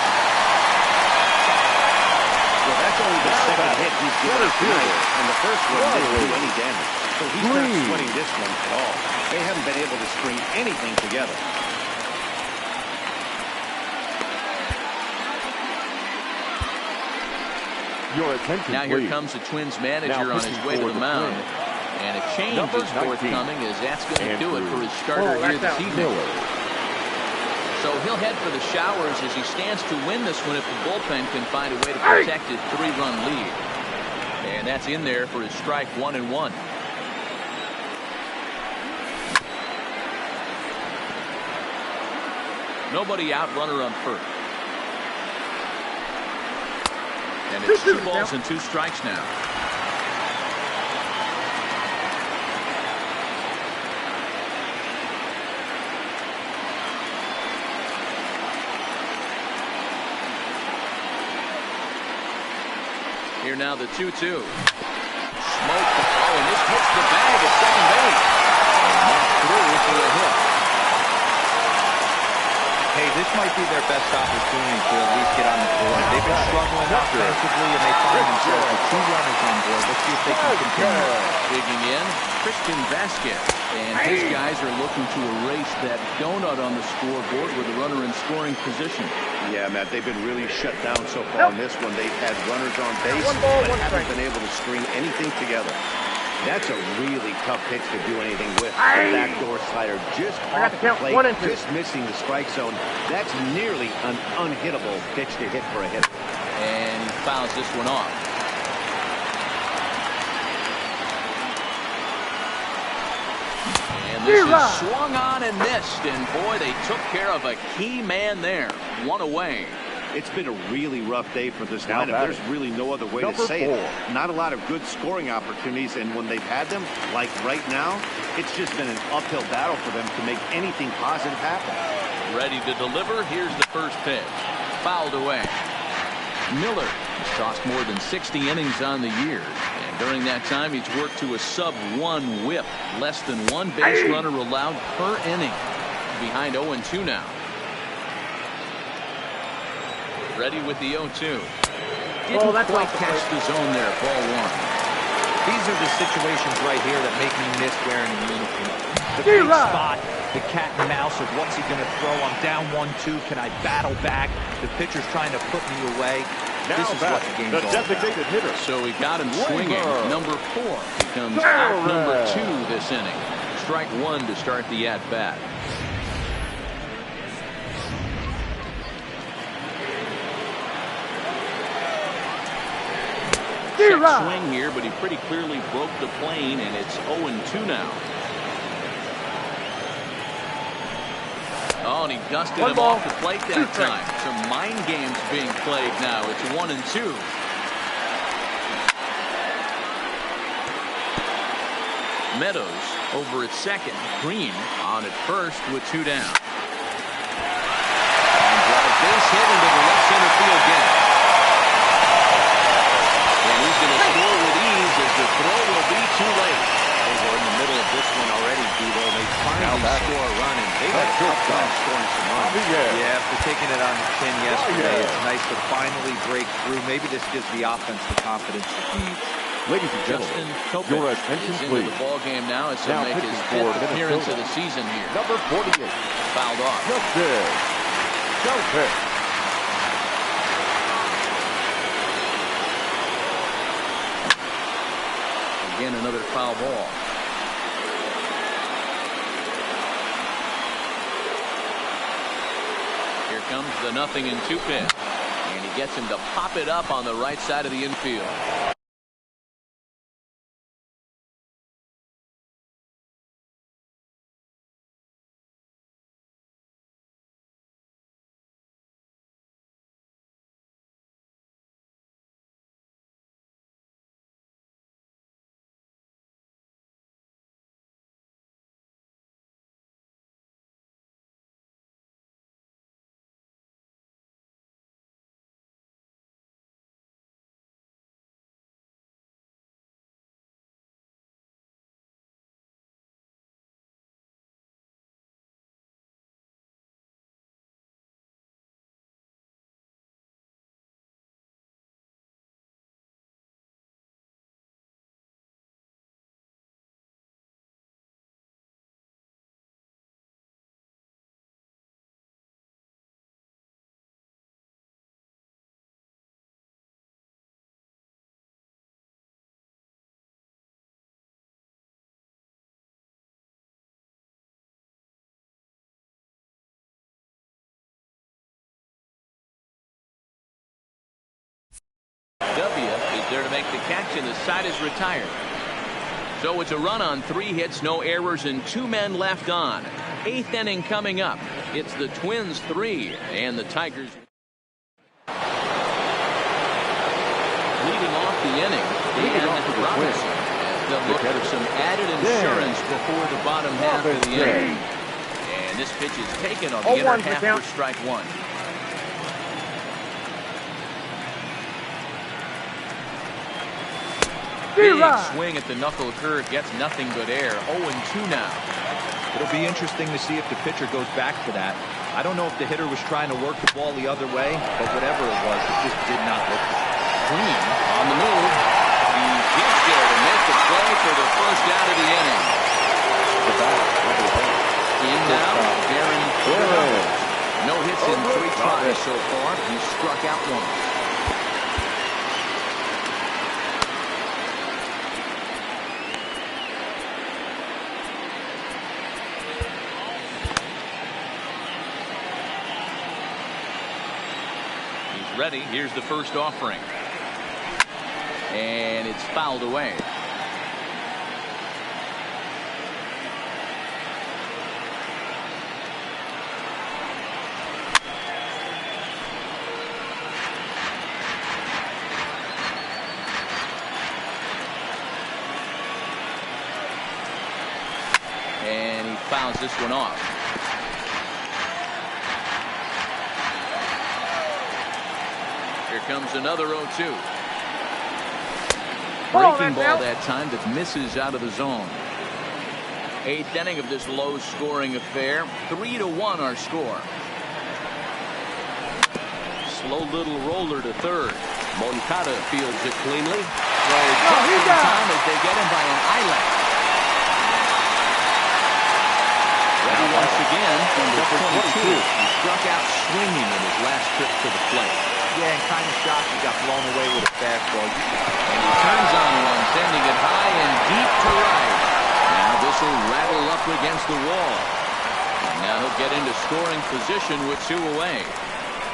Well, that's only the second hit he's given tonight, and the first one didn't do any damage. So he's not sweating this one at all. They haven't been able to string anything together. Your attention, now here comes the Twins manager on his way to the mound. And a change is forthcoming as that's going to do it for his starter here this evening. So he'll head for the showers as he stands to win this one if the bullpen can find a way to protect his 3-run lead. And that's in there for his strike 1-1. Nobody out, runner on first. And it's 2 balls and 2 strikes now. Here now the 2-2. Smoke. Oh, and this hits the bag at second base. And that's through for a hit. Hey, this might be their best opportunity to at least get on the board. They've been struggling offensively, and they find themselves with 2 runners on board. Let's see if they can continue. Digging in, Christian Vasquez. And his guys are looking to erase that donut on the scoreboard with a runner in scoring position. Yeah, Matt, they've been really shut down so far in this one. They've had runners on base, but haven't been able to string anything together. That's a really tough pitch to do anything with. The backdoor slider just off the plate, just missing the strike zone. That's nearly an unhittable pitch to hit for a hitter. And he fouls this one off. And this is swung on and missed. And boy, they took care of a key man there. 1 away. It's been a really rough day for this lineup. There's really no other way to say it. Not a lot of good scoring opportunities, and when they've had them, like right now, it's just been an uphill battle for them to make anything positive happen. Ready to deliver. Here's the first pitch. Fouled away. Miller has tossed more than 60 innings on the year, and during that time, he's worked to a sub-1 whip. Less than 1 base runner allowed per inning. Behind 0-2 now. Ready with the 0-2. Didn't quite catch the zone there. Ball 1. These are the situations right here that make me miss wearing a uniform. The big spot, the cat and mouse of what's he going to throw. I'm down 1-2. Can I battle back? The pitcher's trying to put me away. This is what the game's all designated hitter. So he got him swinging. Number 4 becomes out number 2 this inning. Strike 1 to start the at-bat. Check swing here, but he pretty clearly broke the plane, and it's 0-2 now. Oh, and he dusted him off the plate that time. Some mind games being played now. It's 1-2. Meadows over at second. Green on at first with 2 down. And drive base hit into the left center field gap. And he's going to score with ease as the throw will be too late. We're in the middle of this one already, Devo. They finally score a run, and they've had a tough time scoring some runs. Yeah, after taking it on the chin yesterday, it's nice to finally break through. Maybe this gives the offense the confidence it needs. Ladies and gentlemen, your attention, please. Into the ball game now. It's to make his 5th appearance of the season here. Number 48. Fouled off. Justin Shelton. Again, another foul ball. Here comes the 0-2 pitch. And he gets him to pop it up on the right side of the infield. W is there to make the catch, and the side is retired. So it's a run on 3 hits, no errors, and 2 men left on. 8th inning coming up. It's the Twins 3 and the Tigers. Leading off the inning, Dan Robinson. They'll look for some added insurance before the bottom half of the inning. And this pitch is taken on the inner half for strike 1. Big swing at the knuckle curve, gets nothing but air. 0-2 now. It'll be interesting to see if the pitcher goes back for that. I don't know if the hitter was trying to work the ball the other way, but whatever it was, it just did not look good. Green on the move. He gets there to make the play for the first out of the inning. In now, Darren Burrows. No hits in 3 tries so far. He struck out once. He's ready. Here's the first offering. And it's fouled away. And he fouls this one off. Here comes another 0-2. Breaking ball that time that misses out of the zone. 8th inning of this low-scoring affair. 3-1 our score. Slow little roller to third. Moncada fields it cleanly. Time as they get him by an eyelash. Ready once again from the 22. He struck out swinging in his last trip to the plate. Yeah, and kind of shocked he got blown away with a fastball. And he turns on one, sending it high and deep to right. Now this will rattle up against the wall. And now he'll get into scoring position with 2 away.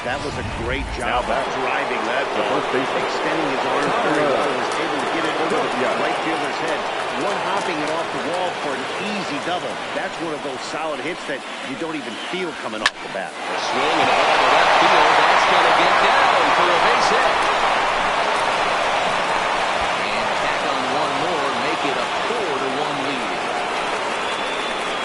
That was a great job of driving that ball, extending his arms very well, was able to get it over the right fielder's head, one-hopping it off the wall for an easy double. That's one of those solid hits that you don't even feel coming off the bat. Swing and a ball to left field. That's going to get down for a base hit. And tack on one more, make it a 4-1 lead.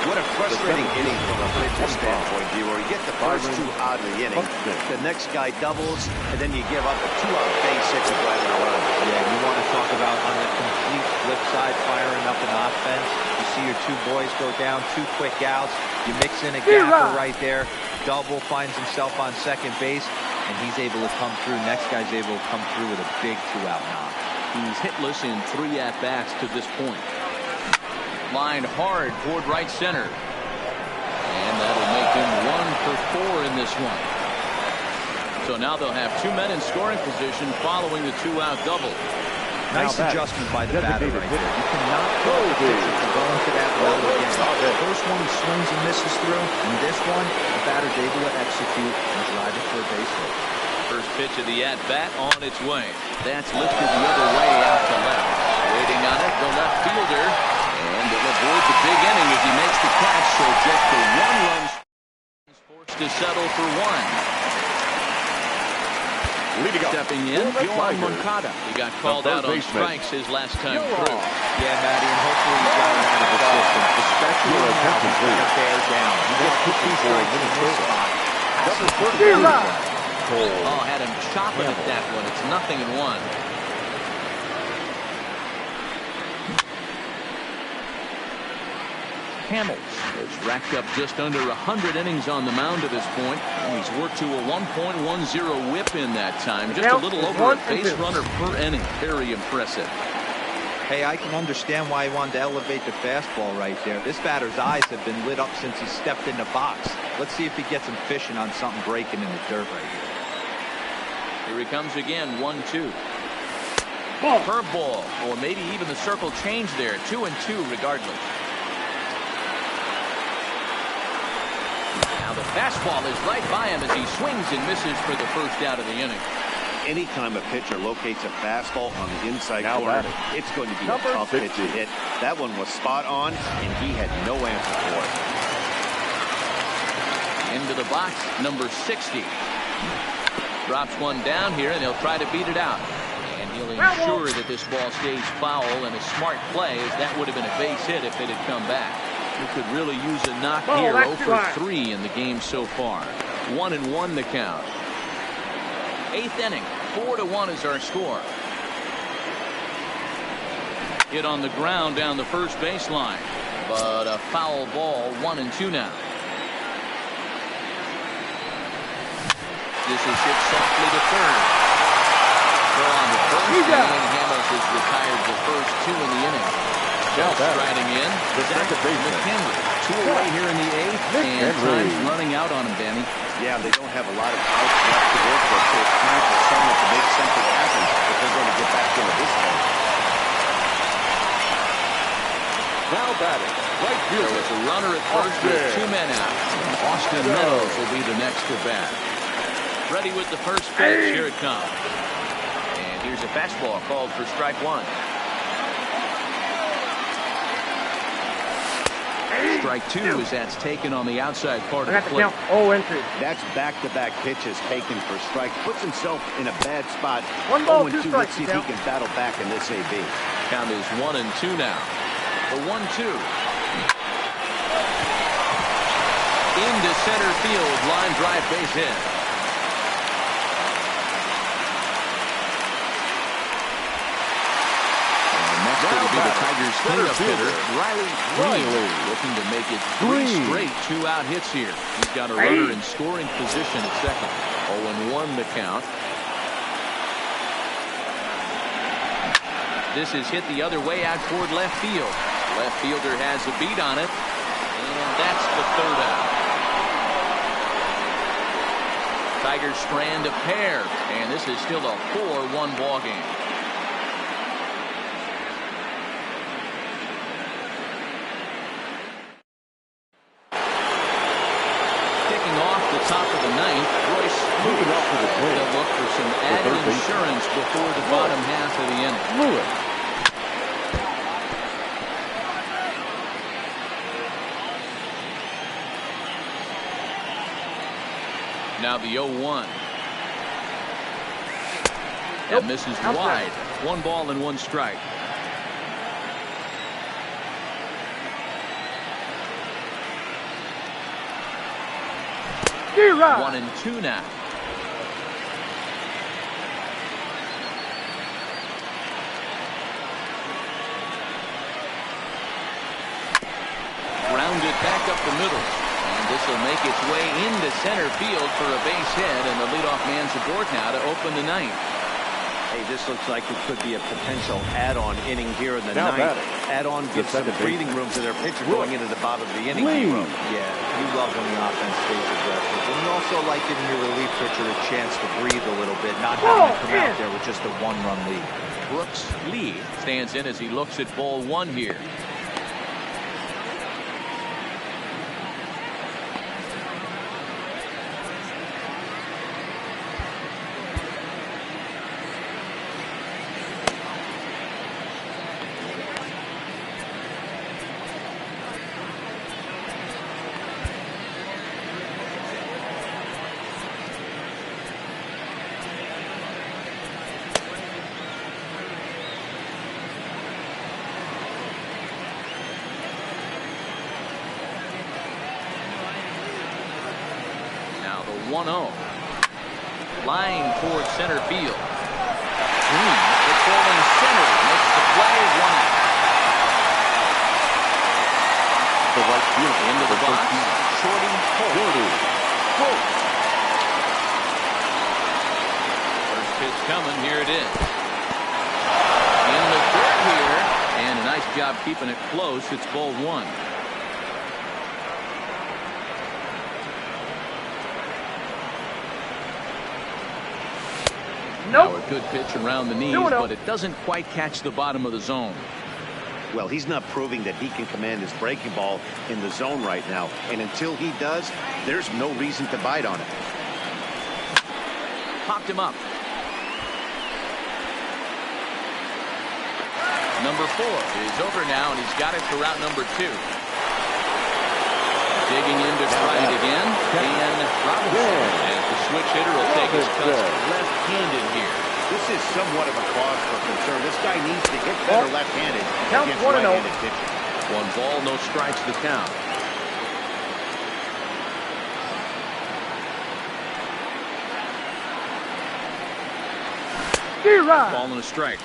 What a frustrating inning from a pitcher standpoint, where you get the first 2 out of the inning, the next guy doubles, and then you give up a 2-out base hit to drive in a run. Yeah, you want to talk about on the complete flip side, firing up an offense. You see your 2 boys go down, 2 quick outs. You mix in a gapper right there. Double finds himself on second base, and he's able to come through. Next guy's able to come through with a big 2-out knock. He's hitless in 3 at-bats to this point. Lined hard toward right center. And that'll make him 1 for 4 in this one. So now they'll have 2 men in scoring position following the 2-out double. Nice adjustment by the batter right there. You cannot go the pitcher to go into that well again. The first one he swings and misses through, and this one the batter's able to execute and drive it for a base hit. First pitch of the at-bat on its way. That's lifted the other way out to left. Waiting on it, the left fielder. And it'll avoid the big inning as he makes the catch, so just the 1 run is forced to settle for 1. Stepping in, Yoan Moncada. He got called out on strikes his last time through. Yeah, Matty, and hopefully he got it out of the system, especially when now he's going to bear down. You got to put 2 strikes in this spot. Oh, had him chopping at that one. It's 0-1. Hamels has racked up just under 100 innings on the mound to this point, and he's worked to a 1.10 whip in that time. Just a little over a base runner per inning. Very impressive. Hey, I can understand why he wanted to elevate the fastball right there. This batter's eyes have been lit up since he stepped in the box. Let's see if he gets him fishing on something breaking in the dirt right here. Here he comes again, 1-2. Curveball, or maybe even the circle change there. 2-2 regardless. Now the fastball is right by him as he swings and misses for the first out of the inning. Anytime a pitcher locates a fastball on the inside corner, it's going to be a tough pitch to hit. That one was spot on, and he had no answer for it. Into the box, number 60. Drops one down here, and he'll try to beat it out. And he'll ensure that this ball stays foul, and a smart play, as that would have been a base hit if it had come back. He could really use a knock here. 0 for 3 in the game so far. 1-1 the count. 8th inning, 4-1 is our score. hit on the ground down the first baseline. But a foul ball, 1-2 now. This is hit softly to third. Throw on to first, and Hamels has retired the first 2 in the inning. Just riding in, Zach McKinley. 2 away here in the 8th, and time's running out on him, Danny. Yeah, they don't have a lot of outs left to work with, so it's time for someone to make something happen if they're going to get back into this game. Now batting, right fielder. There was a runner at first with 2 men out. Austin Meadows will be the next to bat. Ready with the first pitch. Here it comes. And here's a fastball called for strike 1. Strike 2 as that's taken on the outside part of the plate. That's back-to-back pitches taken for strike. Puts himself in a bad spot. 1 ball, 2 strikes. Let's see if he can battle back in this AB. Count is 1-2 now. The 1-2. Into center field. Line drive, base hit. It'll be the Tigers' cleanup hitter, Riley, looking to make it 3 straight 2-out hits here. He's got a runner in scoring position at second. 0-1 the count. This is hit the other way out toward left field. Left fielder has a beat on it, and that's the 3rd out. Tigers strand a pair, and this is still a 4-1 ball game. Top of the 9th, Royce moving up to the plate to look for some added insurance before the bottom half of the inning. Now the 0-1. That misses wide. 1 ball and 1 strike. Right. 1-2 now. Grounded back up the middle. And this will make its way into center field for a base hit, and the leadoff man's aboard now to open the 9th. Hey, this looks like it could be a potential add-on inning here in the 9th. Add-on gives some breathing room to their pitcher going into the bottom of the inning. Yeah, you love when the offense stays aggressive. And you also like giving your relief pitcher a chance to breathe a little bit, not having to come out there with just a 1-run lead. Brooks Lee stands in as he looks at ball 1 here. Now the 1-0. Line towards center field. Green, it's falling center. Makes the play. 1 out. The right field Into the box. Shorty Holt. First pitch coming. Here it is. In the dirt here. And a nice job keeping it close. It's ball 1. Now a good pitch around the knees, but it doesn't quite catch the bottom of the zone. Well, he's not proving that he can command his breaking ball in the zone right now. And until he does, there's no reason to bite on it. Popped him up. Number 4 is over now, and he's got it to route number 2. Digging in to try it again. And Robinson, as the switch hitter, will take his cuts left-handed here. This is somewhat of a cause for concern. This guy needs to hit better left-handed against right-handed pitching. 1 ball, no strikes to count. Ball and a strike.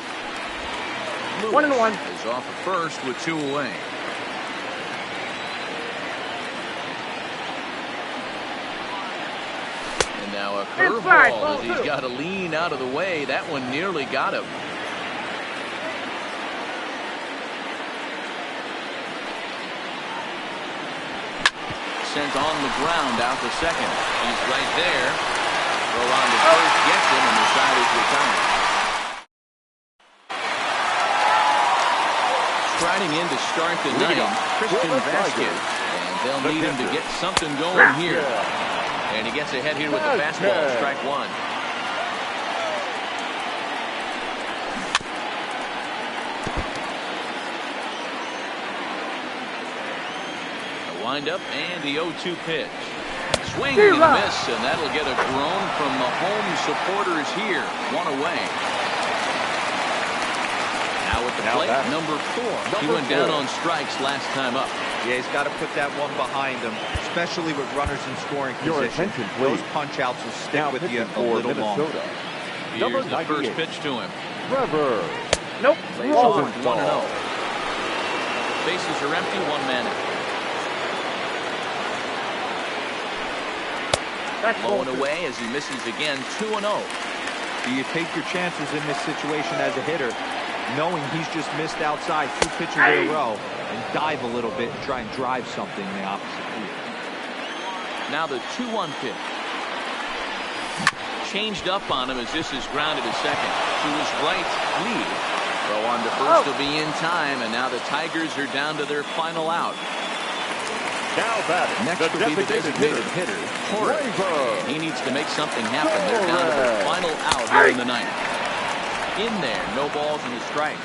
Lewis 1-1. is off at first with 2 away. And now a curveball as he's got to lean out of the way. That one nearly got him. Sent on the ground out to second. He's right there. Throw on to first, gets him, and the side is retired. Striding in to start the ninth, Christian Vasquez. And they'll need him to get something going here. And he gets ahead here with the fastball, strike 1. Wind up and the 0-2 pitch. Swing and a miss, and that'll get a groan from the home supporters here. 1 away. Now with the plate, number 4. He went down on strikes last time up. Yeah, he's got to put that one behind him, especially with runners in scoring position. Those punch outs will stick with you a little longer. Here's the first pitch to him. Trevor. Nope. 1-0. Bases are empty, 1 man out. Low and away as he misses again, 2-0. Do you take your chances in this situation as a hitter, knowing he's just missed outside 2 pitches in a row, and dive a little bit and try and drive something in the opposite field? Now the 2-1 pitch. Changed up on him as this is grounded to second. To his right, lead. Throw on to first will be in time, and now the Tigers are down to their final out. Now batting. Next will be the designated hitter, Torres. He needs to make something happen. They're down to their final out here in the ninth. In there, no balls and a strike.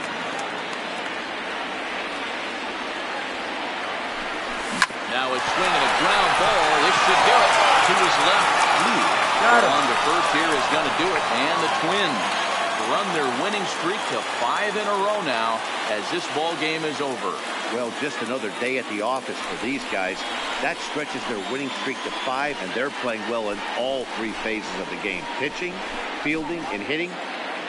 Now a swing and a ground ball. This should do it. To his left, lead. On to first here is going to do it, and the Twins run their winning streak to 5 in a row now as this ball game is over. Well, just another day at the office for these guys. That stretches their winning streak to 5, and they're playing well in all 3 phases of the game. Pitching, fielding, and hitting.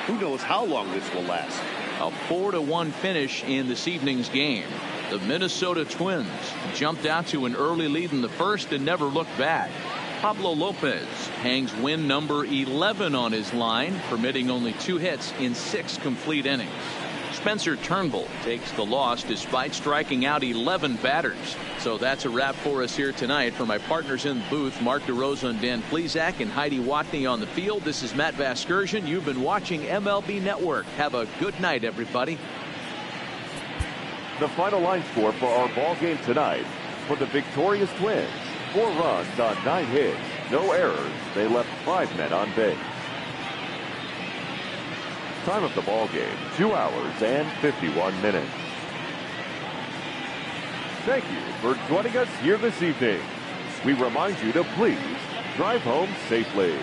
Who knows how long this will last. A 4-1 finish in this evening's game. The Minnesota Twins jumped out to an early lead in the first and never looked back. Pablo Lopez hangs win number 11 on his line, permitting only 2 hits in 6 complete innings. Spencer Turnbull takes the loss despite striking out 11 batters. So that's a wrap for us here tonight. For my partners in the booth, Mark DeRosa and Dan Plesac and Heidi Watney on the field, this is Matt Vasgersian. You've been watching MLB Network. Have a good night, everybody. The final line score for our ball game tonight. For the victorious Twins, 4 runs on 9 hits, no errors. They left 5 men on base. Time of the ball game, 2 hours and 51 minutes. Thank you for joining us here this evening. We remind you to please drive home safely.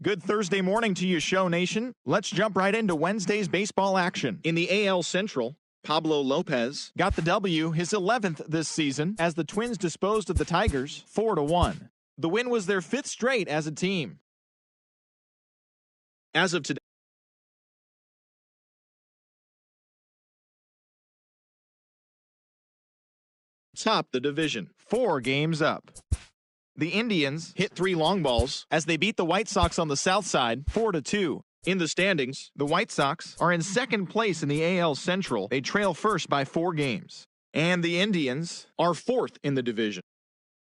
Good Thursday morning to you, Show Nation. Let's jump right into Wednesday's baseball action. In the AL Central, Pablo Lopez got the W, his 11th this season, as the Twins disposed of the Tigers 4-1. The win was their 5th straight as a team. As of today, top the division, 4 games up. The Indians hit 3 long balls as they beat the White Sox on the south side 4-2. In the standings, the White Sox are in 2nd place in the AL Central. They trail first by 4 games. And the Indians are 4th in the division.